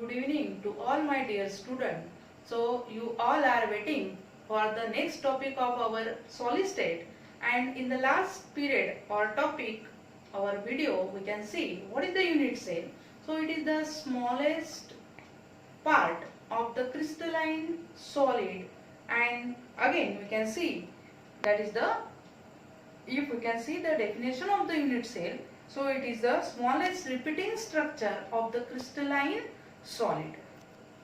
good evening to all my dear students. So you all are waiting for the next topic of our solid state, and in the last period or topic our video we can see what is the unit cell. So it is the smallest part of the crystalline solid, and again we can see that is the, if we can see the definition of the unit cell, so it is the smallest repeating structure of the crystalline solid.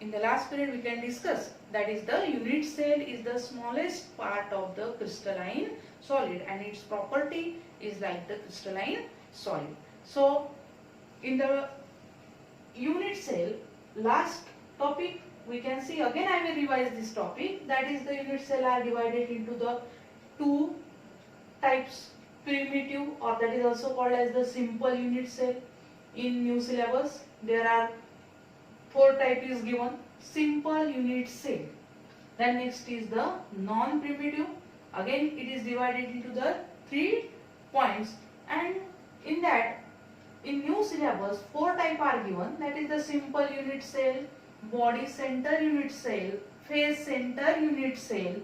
In the last period we can discuss that is the unit cell is the smallest part of the crystalline solid and its property is like the crystalline solid. So in the unit cell last topic we can see, again I will revise this topic, that is the unit cell are divided into the two types, primitive, or that is also called as the simple unit cell. In new syllabus there are four types is given: simple unit cell, then next is the non-primitive, again it is divided into the 3 points, and in that in new syllabus four types are given, that is the simple unit cell, body center unit cell, face center unit cell,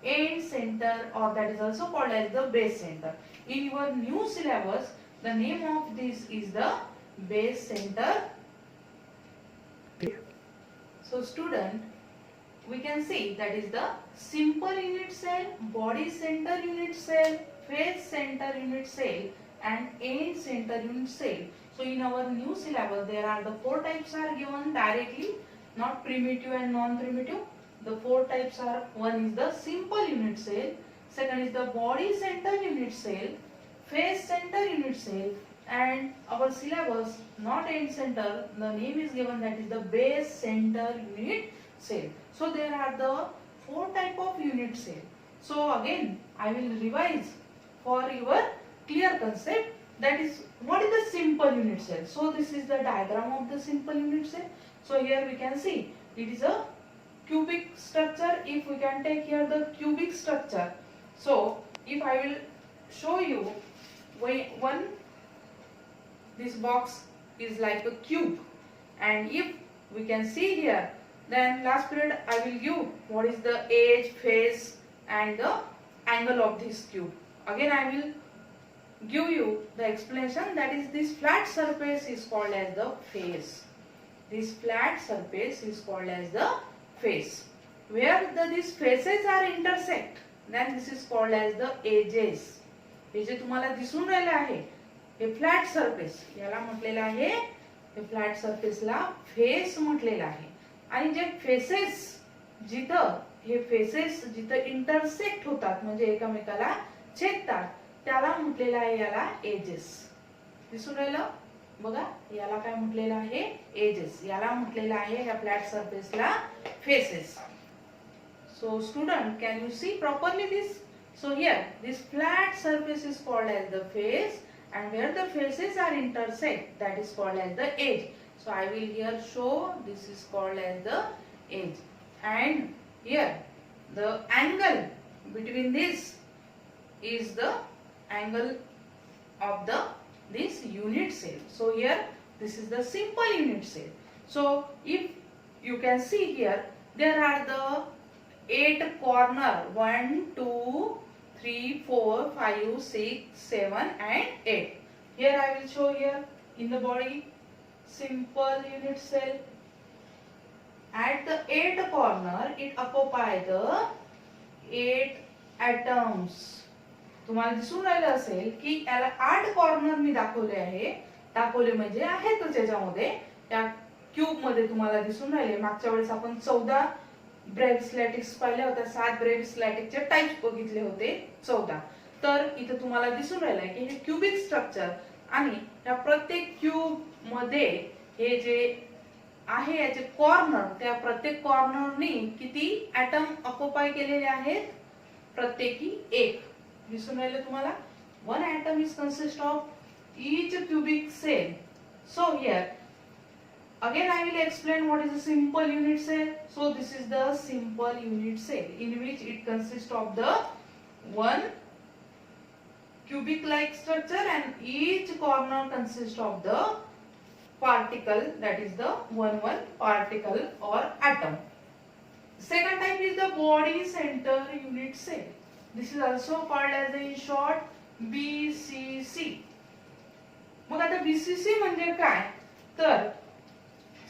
end center, or that is also called as the base center. In your new syllabus the name of this is the base center. So student, we can see that is the simple unit cell, body center unit cell, face center unit cell, and end center unit cell. So in our new syllabus there are the four types are given directly, not primitive and non-primitive. The four types are, one is the simple unit cell, second is the body center unit cell, face center unit cell, and our syllabus not end center, the name is given that is the base center unit cell. So there are the four type of unit cell. So again I will revise for your clear concept, that is what is the simple unit cell. So this is the diagram of the simple unit cell. So here we can see it is a cubic structure. If we can take here the cubic structure, so if I will show you one, this box is like a cube, and if we can see here, then last period I will give what is the edge, face, and the angle of this cube. Again I will give you the explanation, that is this flat surface is called as the face. This flat surface is called as the face. Where these faces are intersect, then this is called as the edges. हे जे तुम्हाला दिसून राहिले आहे हे flat surface, याला म्हटलेलं आहे, हे फ्लॅट सरफेसला फेस म्हटलेलं आहे. आणि जे फेसेस जिथं, हे फेसेस जिथं इंटरसेक्ट होतात म्हणजे एकमेकाला छेदतात त्याला म्हटलेलं आहे याला एजेस. दिसून राहिलं बघा, याला काय म्हटलेलं आहे, एजेस. याला म्हटलेलं आहे या फ्लॅट सरफेसला faces. So student, can you see properly this? So here this flat surface is called as the face, and where the faces are intersect that is called as the edge. So I will here show this is called as the edge, and here the angle between this is the angle of the this unit cell. So here this is the simple unit cell. So if you can see here there are the 8 corner, 1, 2, 3, 4, 5, 6, 7 and 8. Here I will show here in the body simple unit cell. At the 8 corner it occupy the 8 atoms. तुम्हाला दिसून राहिलं असेल की याला 8 corner मी दाखवले आहे, दाखवले म्हणजे आहेतच याच्यामध्ये, त्या क्यूब मध्ये तुम्हाला दिसून राहिले. मागच्या वेळेस आपण 14 ब्रेव्हिस्लॅटिक्स पाहिल्या होत्या, 7 ब्रेव्हिस्लॅटिकचे टाइप्स बघितले होते 14. तर इथे तुम्हाला दिसून राहिलं आहे की हे क्यूबिक स्ट्रक्चर, आणि त्या प्रत्येक क्यूब मध्ये हे जे आहे याचे कॉर्नर, त्या प्रत्येक कॉर्नरनी किती ॲटम ऑक्युपाय केलेले आहेत, प्रत्येकी एक. दिसून राहिले तुम्हाला, one atom is consist of each cubic cell. So here again I will explain what is a simple unit cell. So this is the simple unit cell in which it consists of the one cubic like structure and each corner consists of the particle, that is the one particle or atom. Second type is the body center unit cell. This is also called as in short BCC. मग आता BCC म्हणजे काय तर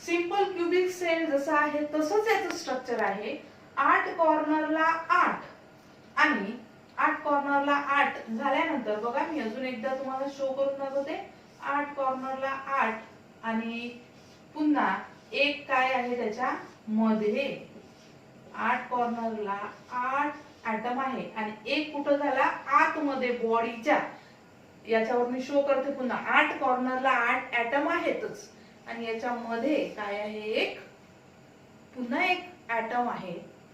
simple cubic sale जसा आहे तसंच याचं structure आहे. 8 कॉर्नरला 8 आणि 8 कॉर्नरला 8 झाल्यानंतर बघा मी अजून एकदा तुम्हाला शो करून दाखवते. 8 कॉर्नरला 8 आणि पुन्हा एक काय आहे त्याच्या मध्ये 8 कॉर्नरला 8 ऍटम आहे आणि एक कुठं झाला आतमध्ये बॉडीच्या. याच्यावर मी शो करते पुन्हा 8 कॉर्नरला 8 ऍटम आहेतच आणि याच्यामध्ये काय आहे एक पुन्हा एक ऍटम आहे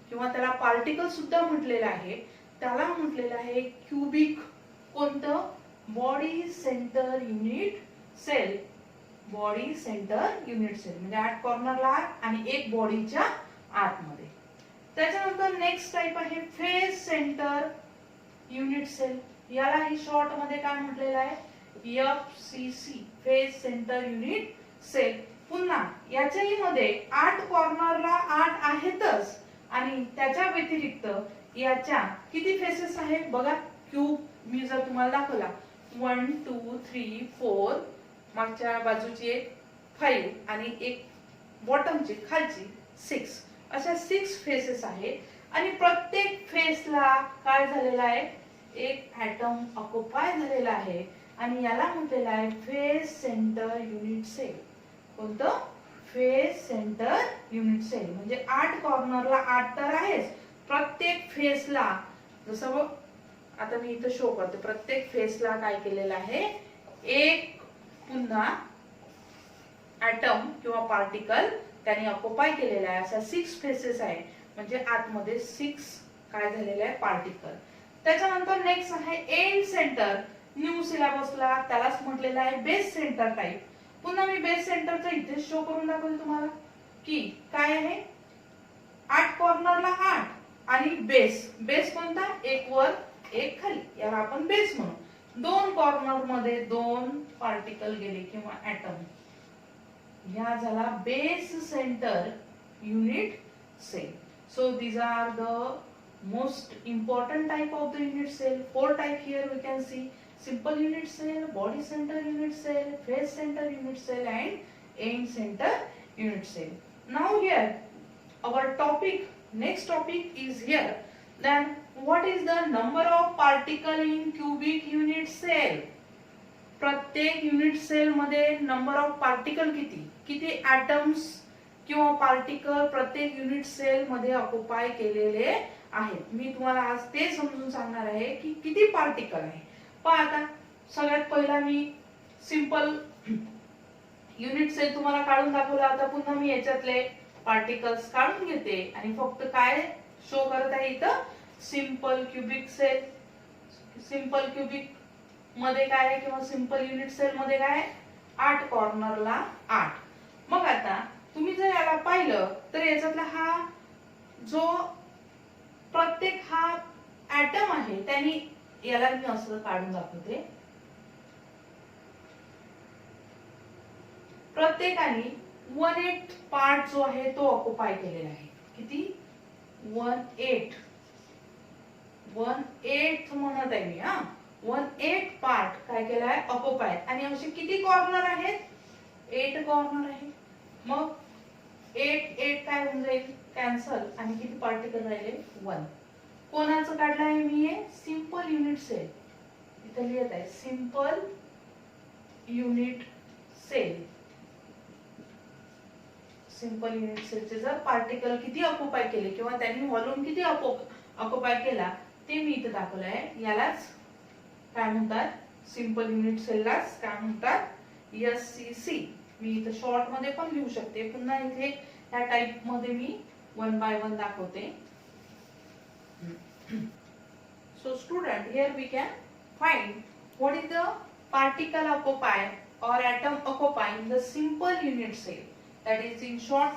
किंवा त्याला पार्टिकल सुद्धा म्हटलेलं आहे. त्याला म्हटलेलं आहे क्यूबिक कोणतं body centre unit cell. Body centre unit cell म्हणजे 8 कॉर्नरला आणि एक बॉडीच्या आतमध्ये. त्याच्यानंतर नेक्स्ट टाइप आहे फेस सेंटर युनिट सेल. याला ही शॉर्ट मध्ये काय म्हटलेलं आहे FCC face centre unit cell. पुन्हा याच्याही मध्ये 8 कॉर्नरला 8 आहेतच आणि त्याच्या व्यतिरिक्त याच्या किती फेसेस आहेत बघा. क्यूब मी जर तुम्हाला दाखवला 1 2 3 4 मागच्या बाजूची एक 5 आणि एक बॉटमची खालची 6 अशा 6 फेसेस आहेत आणि प्रत्येक फेसला काय झालेला आहे एक ऍटम ऑक्युपाय झालेला आहे आणि याला म्हटलेलं आहे फेस सेंटर युनिट सेल. कोणतं फेस सेंटर युनिट सेल म्हणजे 8 कॉर्नरला 8 तर आहेच. प्रत्येक फेसला जसं आता मी इथं शो करते प्रत्येक फेसला काय केलेलं आहे एक पुन्हा ऍटम किंवा पार्टिकल त्याने ऑक्युपाय केलेला आहे. अशा 6 फेसेस आहे म्हणजे आतमध्ये 6 काय झालेले आहे पार्टिकल. त्याच्यानंतर नेक्स्ट आहे एंड सेंटर. न्यू सिलेबसला त्यालाच म्हटलेलं आहे बेस सेंटर टाइप. पुन्हा मी बेस सेंटरचा इथे शो करून दाखवते तुम्हाला की काय आहे 8 कॉर्नरला 8 आणि बेस. बेस कोणता एक वर एक खाली याला आपण बेस म्हणू. 2 कॉर्नर मध्ये 2 पार्टिकल गेले किंवा ऍटम. या झाला base centre unit cell. So these are the most important type of the unit cell. 4 type here we can see: simple unit cell, body center unit cell, face center unit cell and end center unit cell. Now here our topic, next topic is here. Then what is the number of particle in cubic unit cell? प्रत्येक unit sale मध्ये number of particle किती atoms किंवा particle प्रत्येक unit sale मध्ये occupy केलेले आहेत. मी तुम्हाला आज ते समजून सांगणार आहे की किती पार्टिकल आहे. पहा आता सगळ्यात पहिला मी सिंपल युनिट सेल तुम्हाला काढून दाखवला. आता पुन्हा मी याच्यातले पार्टिकल्स काढून घेते आणि फक्त काय शो करत आहे इथं simple cubic cell. Simple cubic मध्ये काय आहे किंवा सिंपल युनिट सेल मध्ये काय आहे 8 कॉर्नरला 8. मग आता तुम्ही जर याला पाहिलं तर याच्यातला हा जो प्रत्येक हा ऍटम आहे त्यांनी याला मी असं काढून दाखवते. प्रत्येकाने 1/8 पार्ट जो आहे तो ऑक्युपाय केलेला आहे. किती 1/8 म्हणत आहे मी. 1/8 पार्ट काय केलाय ऑक्युपाय. आणि असे किती कॉर्नर आहेत 8 कॉर्नर आहे. मग 8 काय होऊन जाईल कॅन्सल आणि किती पार्टिकल राहिले 1. कोणाचं काढलं आहे मी हे सिंपल युनिट सेल. इथे लिहित आहे simple unit cell. Simple unit सेलचे जर पार्टिकल किती ऑक्युपाय केले किंवा त्यांनी व्हॉल्यूम किती ऑक्युपाय केला ते मी इथे दाखवलं आहे. यालाच काय म्हणतात सिंपल युनिट सेललाच काय म्हणतात SCC. मी इथे शॉर्ट मध्ये पण लिहू शकते. पुन्हा इथे ह्या टाइप मध्ये मी 1 by 1 दाखवते. So student, here we can find what is the particle occupy or atom occupying the simple unit cell, that is in short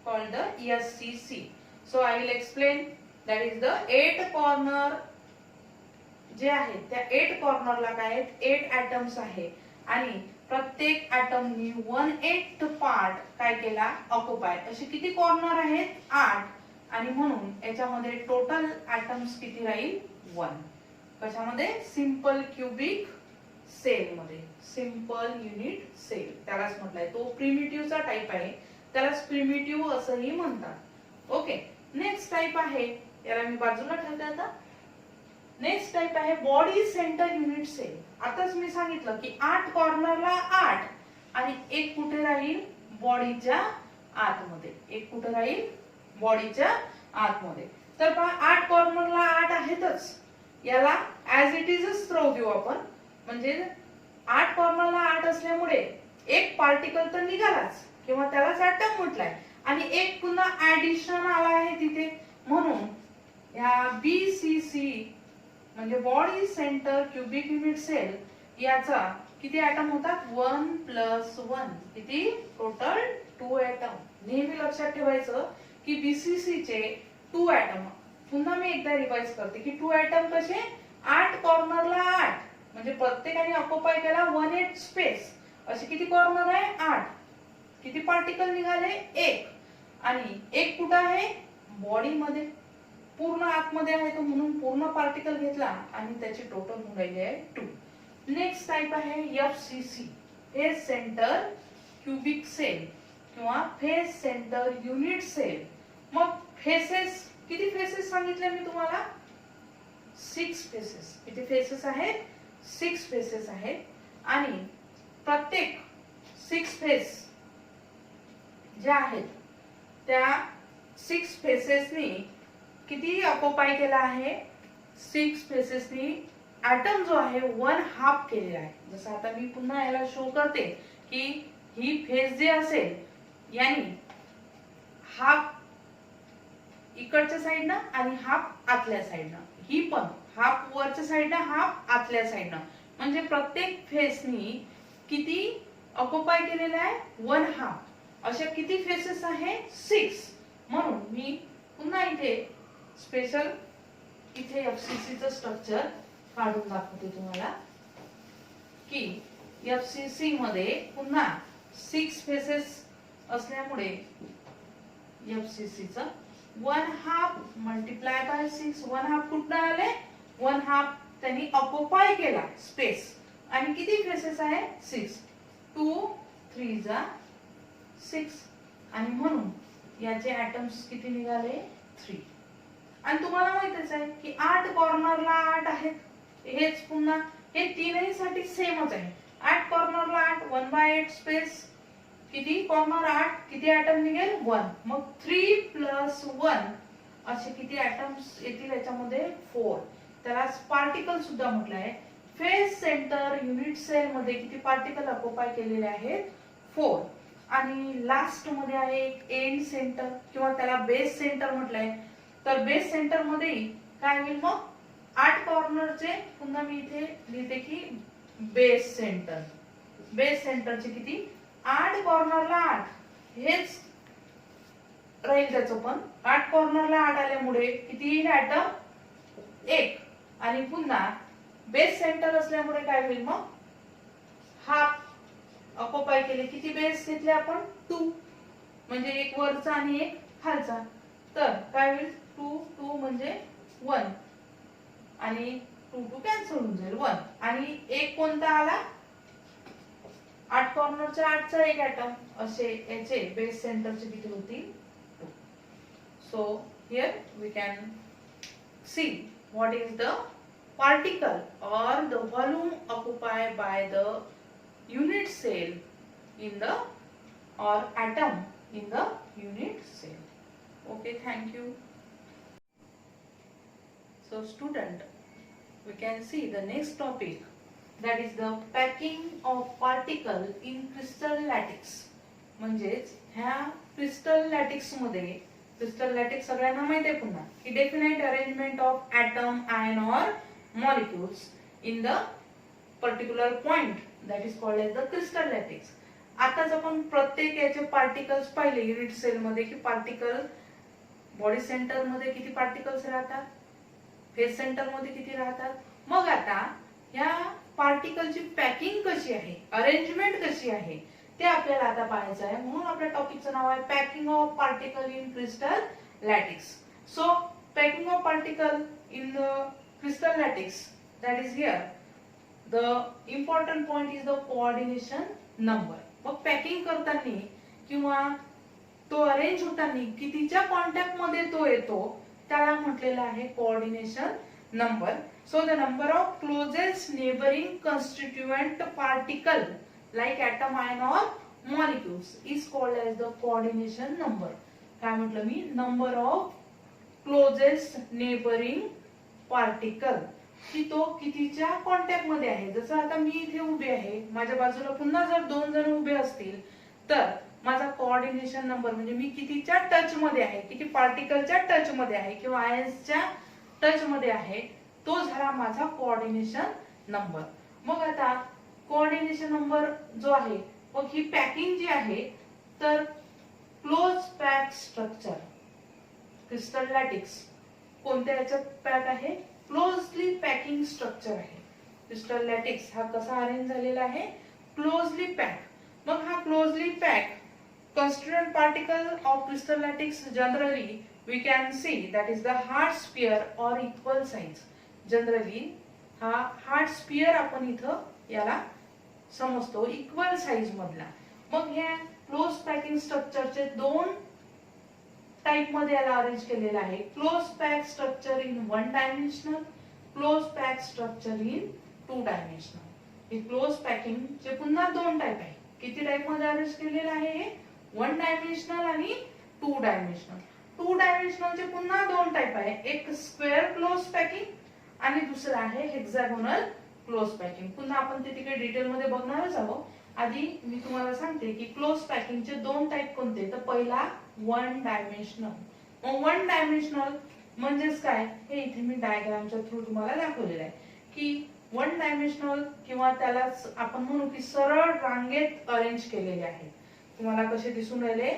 called the SCC. So I will explain. That is the 8 corner जे आहेत त्या 8 कॉर्नरला काय आहेत 8 atoms आहे आणि प्रत्येक ॲटमनी 1/8 part काय केला ऑक्युपाय. असे किती कॉर्नर आहेत 8 आणि म्हणून याच्यामध्ये टोटल ॲटम्स किती राहील 1. कशामध्ये सिंपल क्युबिक सेल मध्ये, सिंपल युनिट सेल त्यालाच म्हटलंय. तो प्रिमिटिव्हचा टाइप आहे, त्यालाच प्रिमिटिव्ह असंही म्हणतात. ओके, नेक्स्ट टाइप आहे, याला मी बाजूला ठेवते आता. नेक्स्ट टाइप आहे बॉडी सेंटर युनिट सेल. आताच मी सांगितलं की 8 कॉर्नरला 8 आणि एक कुठे राहील बॉडीच्या आतमध्ये, एक कुठे राहील बॉडीच्या आतमध्ये. तर पहा 8 कॉर्नरला 8 आहेतच, याला ऍज इट इजच थ्रो देऊ आपण. म्हणजे 8 कॉर्नरला 8 असल्यामुळे एक पार्टिकल तर निघालाच किंवा त्यालाच ॲटम म्हटलाय आणि एक पुन्हा ऍडिशन आला आहे तिथे. म्हणून या BCC म्हणजे body centre cubic unit cell याचा किती ॲटम होतात 1 + 1. किती टोटल 2 ॲटम. नेहमी लक्षात ठेवायचं की BCC चे 2 ॲटम. पुन्हा मी एकदा रिवाइज करते की 2 ॲटम कसे 8 कॉर्नरला 8 म्हणजे प्रत्येकाने ऑक्युपाय केला 1/8 स्पेस. असे किती कॉर्नर आहे 8. किती पार्टिकल निघाले 1 आणि एक कुठं आहे बॉडी मध्ये, पूर्ण आतमध्ये आहे तो म्हणून पूर्ण पार्टिकल घेतला आणि त्याची टोटल होऊन राहिली आहे 2. नेक्स्ट टाइप आहे FCC face centre cubic cell किंवा फेस सेंटर युनिट सेल. मग फेसेस किती फेसेस सांगितले मी तुम्हाला 6 फेसेस. किती फेसेस आहेत 6 फेसेस आहेत आणि प्रत्येक 6 फेस ज्या आहेत त्या 6 फेसेसनी किती ऑक्युपाय केला आहे 6 फेसेसनी ॲटम जो आहे 1/2 केलेला आहे. जसं आता मी पुन्हा याला शो करते की ही फेस जे असेल यानी हाफ इकडच्या साइडनं आणि हाफ आतल्या साइडनं, ही पण हाफ वरच्या साइडनं हाफ आतल्या साइडनं, म्हणजे प्रत्येक फेसनी किती ऑक्युपाय केलेला आहे 1/2. अशा किती फेसेस आहे 6. म्हणून मी पुन्हा इथे स्पेशल इथे FCC चं स्ट्रक्चर काढून दाखवते तुम्हाला की FCC मध्ये पुन्हा 6 फेसेस असल्यामुळे FCC चं 1/2 मल्टिप्लाय बाय 6. 1/2 कुठं आले 1/2 त्यांनी ऑक्युपाय केला स्पेस आणि किती फेसेस आहे 6. 2 3 जा 6 आणि म्हणून याचे ॲटम्स किती निघाले 3. आणि तुम्हाला माहितीच आहे की 8 कॉर्नरला 8 आहेत. हेच पुन्हा हे तीनही साठी सेमच आहे. 8 कॉर्नरला 8 1/8 स्पेस. किती कॉर्नर 8 किती ॲटम निघेल 1. मग 3 + 1 असे किती ॲटम्स येतील याच्यामध्ये 4. त्याला पार्टिकल सुद्धा म्हटलं आहे. फेस सेंटर युनिट सेल मध्ये किती पार्टिकल ऑक्युपाय केलेले आहेत 4. आणि लास्ट मध्ये आहे एक एंड सेंटर किंवा त्याला बेस सेंटर म्हटलंय. तर बेस सेंटर मध्ये काय होईल मग 8 कॉर्नरचे पुन्हा मी इथे लिहिते की बेस सेंटर. बेस सेंटरचे किती 8 कॉर्नरला 8 हेच राहील त्याचं पण 8 कॉर्नरला 8 आल्यामुळे किती येईल ॲटम 1 आणि पुन्हा बेस सेंटर असल्यामुळे काय होईल मग हाफ ऑक्युपाय केले. किती बेस घेतले आपण 2 म्हणजे एक वरचा आणि एक खालचा. तर काय होईल 2 2 म्हणजे 1 आणि 2 2 कॅन्सल होऊन जाईल 1 आणि एक कोणता आला 8 कॉर्नरच्या 8चा एक ॲटम. असे याचे बेस सेंटरचे किती होतील 2. So here we can see what is the particle or the volume occupied by the unit cell in the or atom in the unit cell. Okay, thank you. So student, we can see the next topic, that is the packing of particle in crystal lattice. म्हणजेच ह्या crystal लॅटिक्स मध्ये, crystal लॅटिक्स सगळ्यांना माहिती आहे पुन्हा की definite arrangement of atom ion or molecules in the particular point that is called as the crystal lattice. आताच आपण प्रत्येक याचे पार्टिकल्स पाहिले युनिट सेल मध्ये की पार्टिकल बॉडी सेंटर मध्ये किती पार्टिकल्स राहतात, फेस सेंटर मध्ये किती राहतात. मग आता या पार्टिकलची पॅकिंग कशी आहे, अरेंजमेंट कशी आहे ते आपल्याला आता पाहायचं आहे. म्हणून आपल्या टॉपिकचं नाव आहे packing of particle in crystal lattice. So packing of particle in crystal lattice, that is here the important point is the coordination number. मग पॅकिंग करताना किंवा तो अरेंज होताना कितीच्या कॉन्टॅक्ट मध्ये तो येतो त्याला म्हटलेलं आहे coordination number. So the number of closest neighboring constituent particle like atom, ion or molecules is called as the coordination number. काय म्हटलं मी, number of closest neighboring particle की तो कितीच्या कॉन्टॅक्ट मध्ये आहे. जसं आता मी इथे उभे आहे, माझ्या बाजूला पुन्हा जर दोन जण उभे असतील तर माझा कोऑर्डिनेशन नंबर म्हणजे मी कितीच्या टच मध्ये आहे, किती पार्टिकलच्या टच मध्ये आहे किंवा आयन्सच्या टच मध्ये आहे, तो झाला माझा कोऑर्डिनेशन नंबर. मग आता कोऑर्डिनेशन नंबर जो आहे, मग ही पॅकिंग जी आहे तर क्लोज पॅक स्ट्रक्चर क्रिस्टल लॅटिक्स कोणत्या याच्यात पॅक आहे, क्लोजली पॅकिंग स्ट्रक्चर आहे. क्रिस्टल लॅटिक्स हा कसा अरेंज झालेला आहे, क्लोजली पॅक. मग हा closely pack constituent particle of crystal lattice generally we can see that is the hard sphere or equal size. Generally हा हार्ड स्पियर आपण इथं याला समजतो इक्वल साइज मधला. मग ह्या क्लोज पॅकिंग स्ट्रक्चरचे दोन टाइप मध्ये याला अरेंज केलेलं आहे. Close pack structure in one dimensional, close pack structure in two dimensional. हे क्लोज पॅकिंग चे पुन्हा दोन टाइप आहे. किती टाइप मध्ये अरेंज केलेलं आहे हे, वन डायमेन्शनल आणि टू डायमेन्शनल. टू डायमेन्शनल चे पुन्हा दोन टाइप आहे, एक स्क्वेअर क्लोज पॅकिंग आणि दुसरं आहे हेक्सागोनल क्लोज पॅकिंग. पुन्हा आपण ते तिकडे डिटेल मध्ये बघणारच आहोत. आधी मी तुम्हाला सांगते की क्लोज पॅकिंगचे दोन टाइप कोणते. तर पहिला वन डायमेन्शनल. मग वन डायमेन्शनल म्हणजेच काय हे इथे मी डायग्रामच्या थ्रू तुम्हाला दाखवलेलं आहे की वन डायमेन्शनल किंवा त्याला आपण म्हणू की सरळ रांगेत अरेंज केलेले आहे. तुम्हाला कसे दिसून राहिले,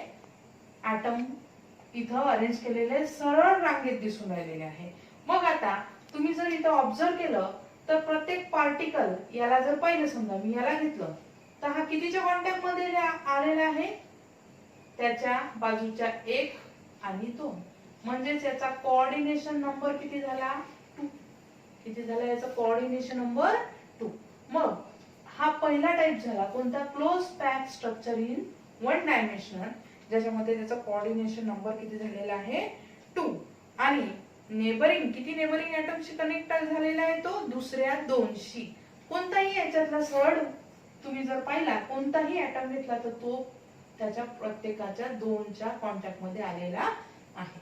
ॲटम इथं अरेंज केलेले सरळ रांगेत दिसून राहिलेले आहे. मग आता तुम्ही जर इथं ऑब्झर्व केलं तर प्रत्येक पार्टिकल याला जर पाहिलं, समजा मी याला घेतलं तर हा कितीच्या कॉन्टॅक्ट मध्ये आलेला आहे, त्याच्या बाजूच्या 1 आणि 2. म्हणजेच याचा कोऑर्डिनेशन नंबर किती झाला, 2. किती झाला याचा कोऑर्डिनेशन नंबर 2. मग हा पहिला टाइप झाला कोणता, close pack structure in one dimensional, ज्याच्यामध्ये त्याचा कोऑर्डिनेशन नंबर किती झालेला आहे 2. आणि नेबरिंग किती नेबरिंग ऍटमशी कनेक्ट झालेला आहे तो दुसऱ्या 2शी. कोणताही याच्यातला सरळ तुम्ही जर पाहिला, कोणताही ऍटम घेतला तर तो त्याच्या प्रत्येकाच्या 2च्या कॉन्टॅक्ट मध्ये आलेला आहे.